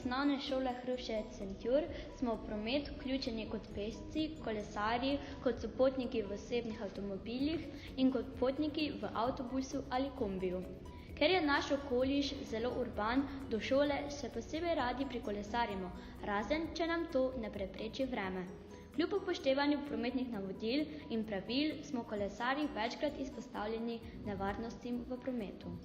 osnovne šole Hrušče Šentjur smo v promet vključeni kot pešci, kolesarji, kot sopotniki v osebnih avtomobilih in kot potniki v avtobusu ali kombiju. Ker je naš okoliš zelo urban, do šole še posebej radi prikolesarimo, razen če nam to ne prepreči vreme. Kljub upoštevanju prometnih navodil in pravil smo kolesarji večkrat izpostavljeni nevarnostim v prometu.